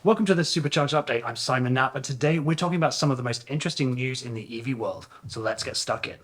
Welcome to this Supercharged update. I'm Simon Knapp, and today we're talking about some of the most interesting news in the EV world. So let's get stuck in.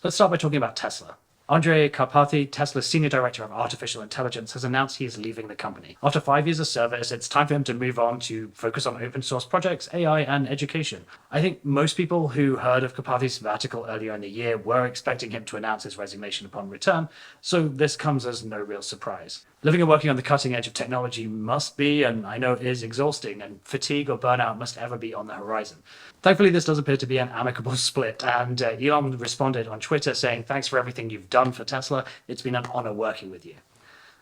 Let's start by talking about Tesla. Andrej Karpathy, Tesla's Senior Director of Artificial Intelligence, has announced he is leaving the company. After 5 years of service, it's time for him to move on to focus on open source projects, AI, and education. I think most people who heard of Karpathy's sabbatical earlier in the year were expecting him to announce his resignation upon return, so this comes as no real surprise. Living and working on the cutting edge of technology must be, and I know it is, exhausting, and fatigue or burnout must ever be on the horizon. Thankfully, this does appear to be an amicable split, and Elon responded on Twitter saying, "Thanks for everything you've done for Tesla. It's been an honor working with you."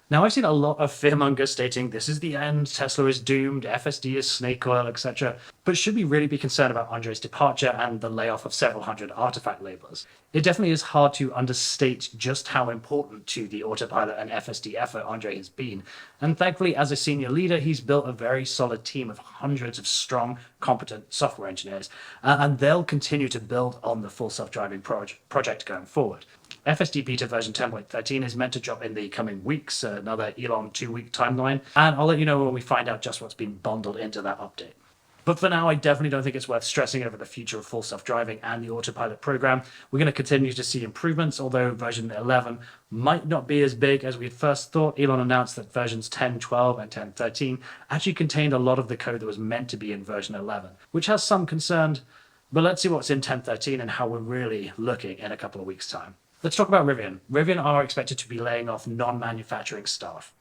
Now, I've seen a lot of fearmongers stating this is the end, Tesla is doomed, FSD is snake oil, etc. But should we really be concerned about Andrej's departure and the layoff of several hundred artifact labelers? It definitely is hard to understate just how important to the Autopilot and FSD effort Andrej has been. And thankfully, as a senior leader, he's built a very solid team of hundreds of strong, competent software engineers. And they'll continue to build on the full self-driving project going forward. FSD Beta version 10.13 is meant to drop in the coming weeks, another Elon 2-week timeline, and I'll let you know when we find out just what's been bundled into that update. But for now, I definitely don't think it's worth stressing over the future of full self-driving and the Autopilot program. We're going to continue to see improvements, although version 11 might not be as big as we first thought. Elon announced that versions 10.12 and 10.13 actually contained a lot of the code that was meant to be in version 11, which has some concern, but let's see what's in 10.13 and how we're really looking in a couple of weeks' time. Let's talk about Rivian. Rivian are expected to be laying off non-manufacturing staff.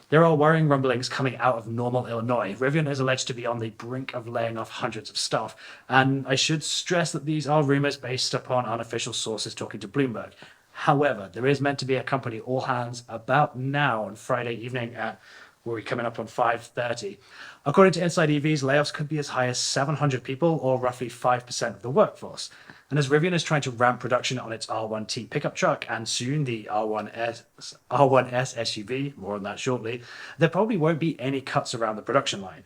There are worrying rumblings coming out of Normal, Illinois. Rivian is alleged to be on the brink of laying off hundreds of staff, and I should stress that these are rumors based upon unofficial sources talking to Bloomberg. However, there is meant to be a company all hands about now on Friday evening at we're coming up on 5:30. According to Inside EVs, layoffs could be as high as 700 people, or roughly 5% of the workforce. And as Rivian is trying to ramp production on its R1T pickup truck and soon the R1S SUV, more on that shortly, there probably won't be any cuts around the production line.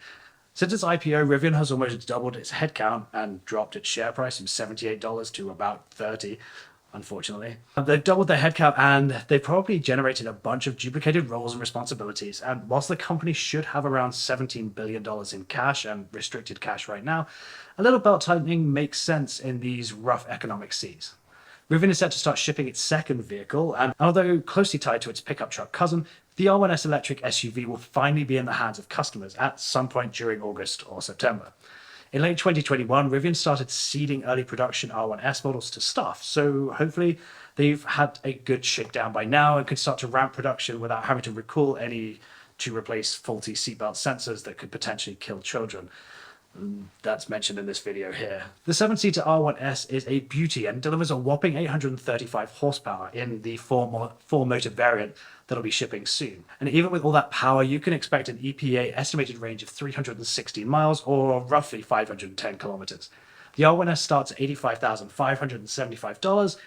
Since its IPO, Rivian has almost doubled its headcount and dropped its share price from $78 to about $30. Unfortunately, they've doubled their headcount and they've probably generated a bunch of duplicated roles and responsibilities. And whilst the company should have around $17 billion in cash and restricted cash right now, a little belt tightening makes sense in these rough economic seas. Rivian is set to start shipping its second vehicle, and although closely tied to its pickup truck cousin, the R1S electric SUV will finally be in the hands of customers at some point during August or September. In late 2021, Rivian started seeding early production R1S models to staff, so hopefully they've had a good shakedown by now and can start to ramp production without having to recall any to replace faulty seatbelt sensors that could potentially kill children. That's mentioned in this video here. The 7-seater R1S is a beauty and delivers a whopping 835 horsepower in the four-motor variant that'll be shipping soon. And even with all that power, you can expect an EPA estimated range of 316 miles or roughly 510 kilometers. The R1S starts at $85,575,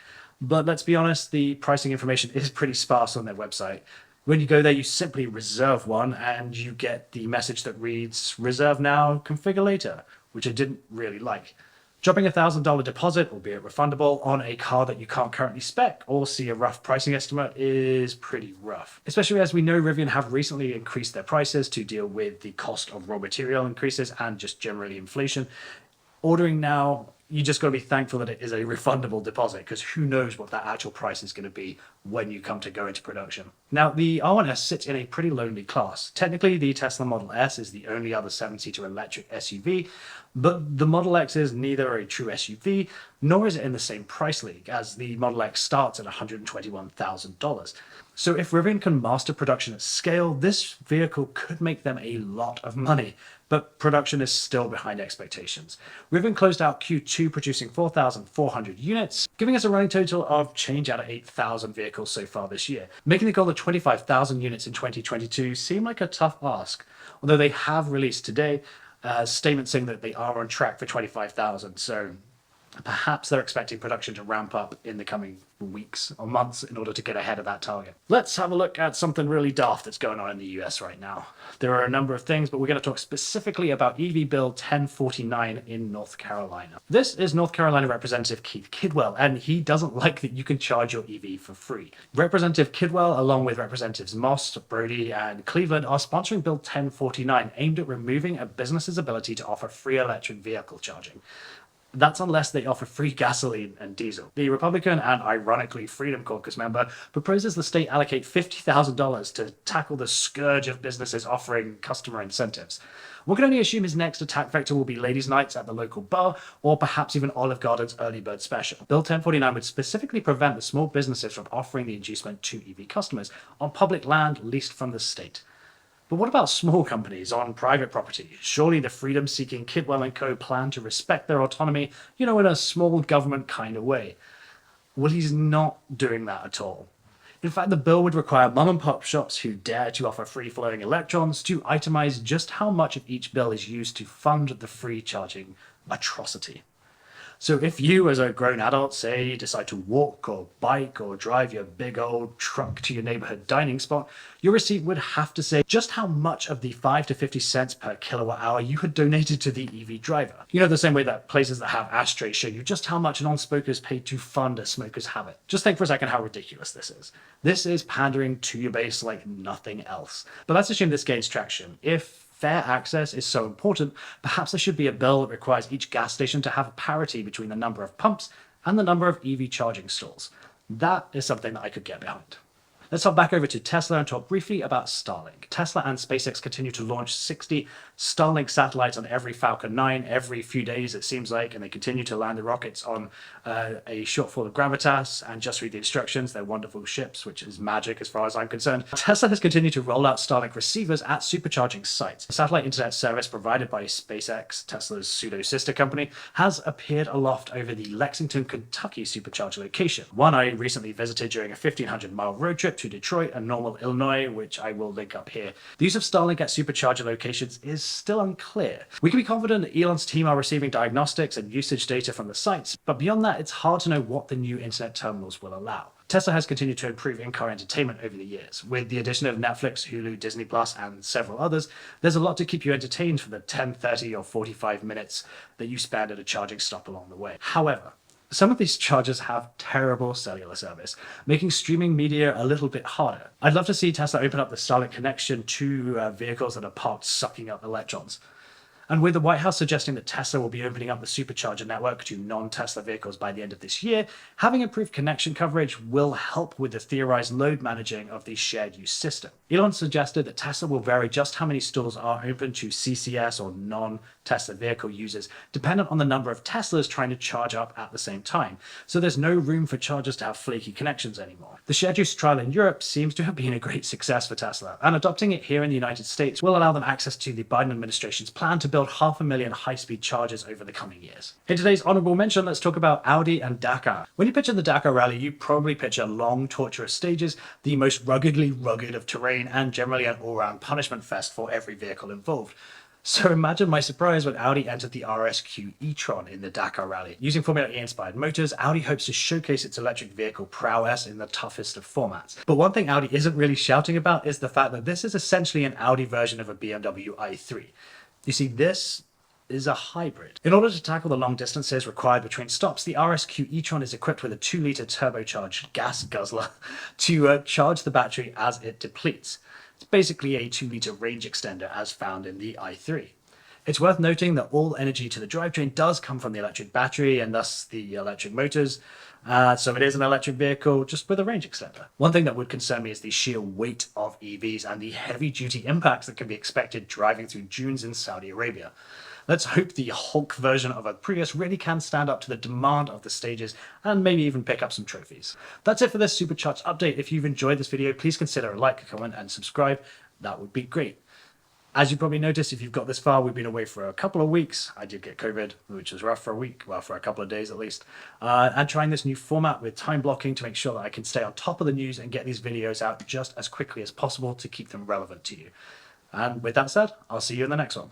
but let's be honest, the pricing information is pretty sparse on their website. When you go there, you simply reserve one and you get the message that reads, "Reserve now, configure later," which I didn't really like. Dropping a $1,000 deposit, albeit refundable, on a car that you can't currently spec or see a rough pricing estimate is pretty rough. Especially as we know Rivian have recently increased their prices to deal with the cost of raw material increases and just generally inflation. Ordering now, you just got to be thankful that it is a refundable deposit, because who knows what that actual price is going to be when you come to go into production. Now, the R1S sits in a pretty lonely class. Technically, the Tesla Model S is the only other 7-seater electric SUV, but the Model X is neither a true SUV, nor is it in the same price league, as the Model X starts at $121,000. So if Rivian can master production at scale, this vehicle could make them a lot of money, but production is still behind expectations. Rivian closed out Q2 producing 4,400 units, giving us a running total of change out of 8,000 vehicles so far this year. Making the goal of 25,000 units in 2022 seem like a tough ask, although they have released today a statement saying that they are on track for 25,000. So Perhaps they're expecting production to ramp up in the coming weeks or months in order to get ahead of that target. Let's have a look at something really daft that's going on in the US right now. There are a number of things, but we're going to talk specifically about EV Bill 1049 in North Carolina. This is North Carolina Representative Keith Kidwell, and he doesn't like that you can charge your EV for free. Representative Kidwell, along with Representatives Moss, Brody, and Cleveland, are sponsoring Bill 1049 aimed at removing a business's ability to offer free electric vehicle charging. That's unless they offer free gasoline and diesel. The Republican and ironically Freedom Caucus member proposes the state allocate $50,000 to tackle the scourge of businesses offering customer incentives. One can only assume his next attack vector will be ladies' nights at the local bar, or perhaps even Olive Garden's early bird special. Bill 1049 would specifically prevent the small businesses from offering the inducement to EV customers on public land leased from the state. But what about small companies on private property? Surely the freedom-seeking Kidwell & Co. plan to respect their autonomy, in a small government kind of way. Well, he's not doing that at all. In fact, the bill would require mom-and-pop shops who dare to offer free-flowing electrons to itemize just how much of each bill is used to fund the free charging atrocity. So if you, as a grown adult, say, decide to walk or bike or drive your big old truck to your neighborhood dining spot, your receipt would have to say just how much of the 5 to 50 cents per kilowatt hour you had donated to the EV driver. The same way that places that have ashtrays show you just how much non-smokers paid to fund a smoker's habit. Just think for a second how ridiculous this is. This is pandering to your base like nothing else. But let's assume this gains traction. If fair access is so important, perhaps there should be a bill that requires each gas station to have a parity between the number of pumps and the number of EV charging stalls. That is something that I could get behind. Let's hop back over to Tesla and talk briefly about Starlink. Tesla and SpaceX continue to launch 60 Starlink satellites on every Falcon 9 every few days, it seems like, and they continue to land the rockets on a shortfall of gravitas, and just read the instructions. They're wonderful ships, which is magic as far as I'm concerned. Tesla has continued to roll out Starlink receivers at supercharging sites. The satellite internet service provided by SpaceX, Tesla's pseudo-sister company, has appeared aloft over the Lexington, Kentucky supercharger location. One I recently visited during a 1,500-mile road trip to Detroit and Normal, Illinois, which I will link up here. The use of Starlink at supercharger locations is still unclear. We can be confident that Elon's team are receiving diagnostics and usage data from the sites, but beyond that, it's hard to know what the new internet terminals will allow. Tesla has continued to improve in-car entertainment over the years. With the addition of Netflix, Hulu, Disney+, and several others, there's a lot to keep you entertained for the 10, 30, or 45 minutes that you spend at a charging stop along the way. However, some of these chargers have terrible cellular service, making streaming media a little bit harder. I'd love to see Tesla open up the Starlink connection to vehicles that are parked sucking up electrons. And with the White House suggesting that Tesla will be opening up the supercharger network to non-Tesla vehicles by the end of this year, having improved connection coverage will help with the theorized load managing of the shared use system. Elon suggested that Tesla will vary just how many stalls are open to CCS or non-Tesla vehicle users, dependent on the number of Teslas trying to charge up at the same time. So there's no room for chargers to have flaky connections anymore. The shared use trial in Europe seems to have been a great success for Tesla, and adopting it here in the United States will allow them access to the Biden administration's plan to build 500,000 high-speed chargers over the coming years. In today's honorable mention, let's talk about Audi and Dakar. When you picture the Dakar rally, you probably picture long, tortuous stages, the most ruggedly rugged of terrain, and generally an all-round punishment fest for every vehicle involved. So imagine my surprise when Audi entered the RQ Etron in the Dakar rally. Using Formula E-inspired motors, Audi hopes to showcase its electric vehicle prowess in the toughest of formats. But one thing Audi isn't really shouting about is the fact that this is essentially an Audi version of a BMW i3. You see, this is a hybrid. In order to tackle the long distances required between stops, the RSQ Etron is equipped with a 2-litre turbocharged gas guzzler to charge the battery as it depletes. It's basically a 2-litre range extender as found in the i3. It's worth noting that all energy to the drivetrain does come from the electric battery and thus the electric motors. So it is an electric vehicle just with a range extender. One thing that would concern me is the sheer weight of EVs and the heavy-duty impacts that can be expected driving through dunes in Saudi Arabia. Let's hope the Hulk version of a Prius really can stand up to the demand of the stages and maybe even pick up some trophies. That's it for this Supercharged update. If you've enjoyed this video, please consider a like, a comment, and subscribe. That would be great. As you probably noticed, if you've got this far, we've been away for a couple of weeks. I did get COVID, which was rough for a week, well, for a couple of days at least. And trying this new format with time blocking to make sure that I can stay on top of the news and get these videos out just as quickly as possible to keep them relevant to you. And with that said, I'll see you in the next one.